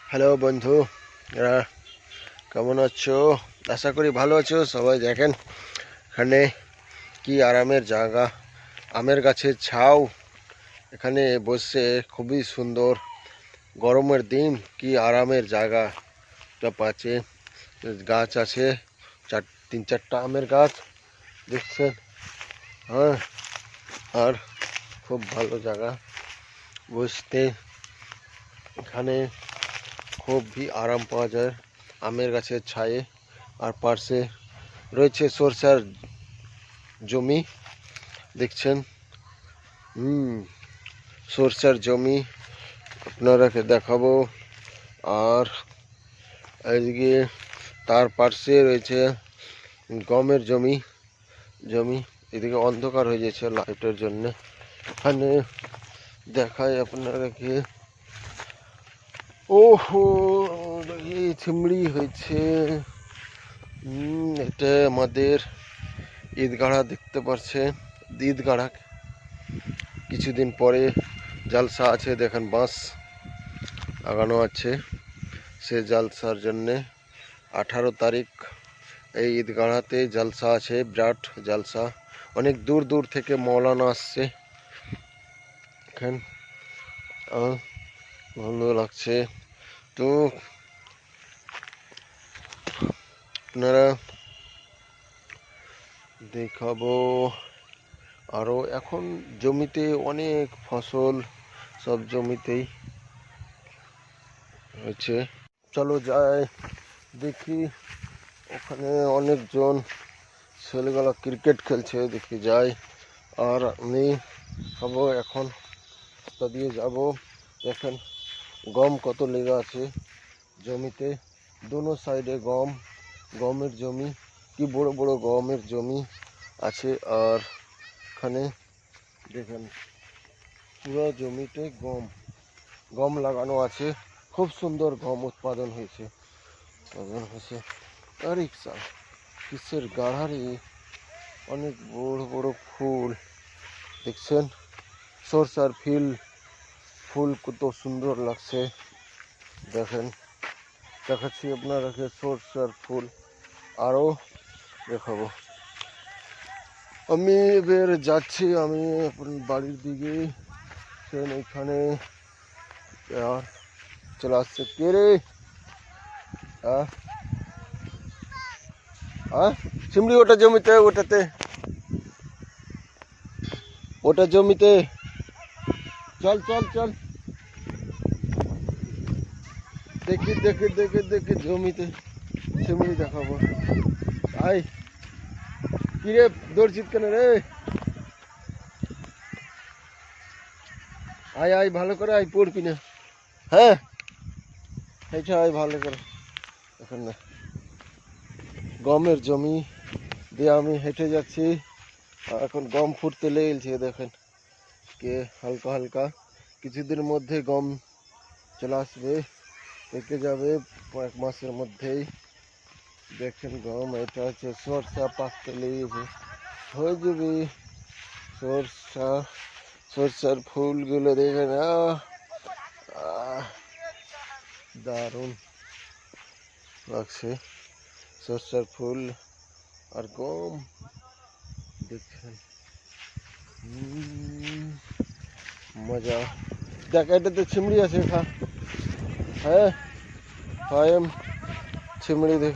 Hello বন্ধু, কেমন আছো? আশা করি ভালো আছো সবাই। দেখেন এখানে কি আরামের জায়গা, আমের গাছের ছাও। এখানে বসে খুবই সুন্দর, গরমের দিন কি আরামের জায়গা পাচ্ছে। গাছ আছে, তিন চারটা আমের গাছ দেখছেন। হ্যাঁ, আর খুব ভালো জায়গা বসতে। এখানে খুবই আরাম পাওয়া যায় আমের গাছের ছায়ে। আর পাশে রয়েছে সরষার জমি, দেখছেন। সরষার জমি আপনারাকে দেখাবো। আর এদিকে তার পাশে রয়েছে গমের জমি। এদিকে অন্ধকার হয়ে যাচ্ছে লাইটের জন্য। এখানে দেখায় আপনারাকে, ওহো এই চিমড়ি হয়েছে। এটা আমাদের ঈদগাড়া দেখতে পাচ্ছেন। ঈদগাড়া কিছুদিন পরে জালসা আছে, দেখেন বাঁশ লাগানো আছে। সে জালসার জন্যে 18 তারিখ এই ঈদগাড়াতে জালসা আছে, বিরাট জালসা। অনেক দূর দূর থেকে মৌলানা আসছে। এখন ভালো লাগছে। তো আপনারা দেখাবো আরও। এখন জমিতে অনেক ফসল, সব জমিতেই হয়েছে। চলো যাই দেখি। ওখানে অনেকজন ছেলেগুলো ক্রিকেট খেলছে, দেখি যাই। আর আমি খাবো এখন, রাস্তা দিয়ে যাব। দেখেন গম কত লেগে আছে জমিতে, দোনো সাইডে গমের জমি, কি বড় বড় গমের জমি আছে। আর এখানে দেখেন পুরো জমিতে গম লাগানো আছে। খুব সুন্দর গম উৎপাদন হয়েছে। আর কিসের গাড়ারি, অনেক বড় বড় ফুল দেখছেন। সরষার ফুল কত সুন্দর লাগছে। দেখেন দেখাচ্ছি আপনারাকে সরষার ফুল, আরও দেখাবো। আমি এবার যাচ্ছি আমি বাড়ির দিকে। এখানে আর চলে আসছে কে রে? চিমড়ি ওটা জমিতে, ওটা জমিতে। চল চল চল, দেখি দেখি দেখি দেখি জমিতে চিমড়ি দেখাবো। আয় কিরে দৌড়ছিস কেন রে? আয় আয় ভালো করে আয়, পড়বি না। হ্যাঁ এটা আয় ভালো করে। এখন না গমের জমি দিয়ে আমি হেঁটে যাচ্ছি। এখন গম ফুটতে লেগেছে, দেখেন কে হালকা হালকা। কিছুদিনের মধ্যে গম চলে আসবে, পেকে যাবে 1 মাসের মধ্যেই। দেখেন গম, এটা হচ্ছে সরষা পাকতে লেগেছে, হয়ে যাবে সরষার ফুলগুলো দেখেন। দারুণ লাগছে সরষার ফুল আর গম, দেখছেন মজা। দেখ এটাতে চিমড়ি আছে, খা। হ্যাঁ চিমড়ি দেখ।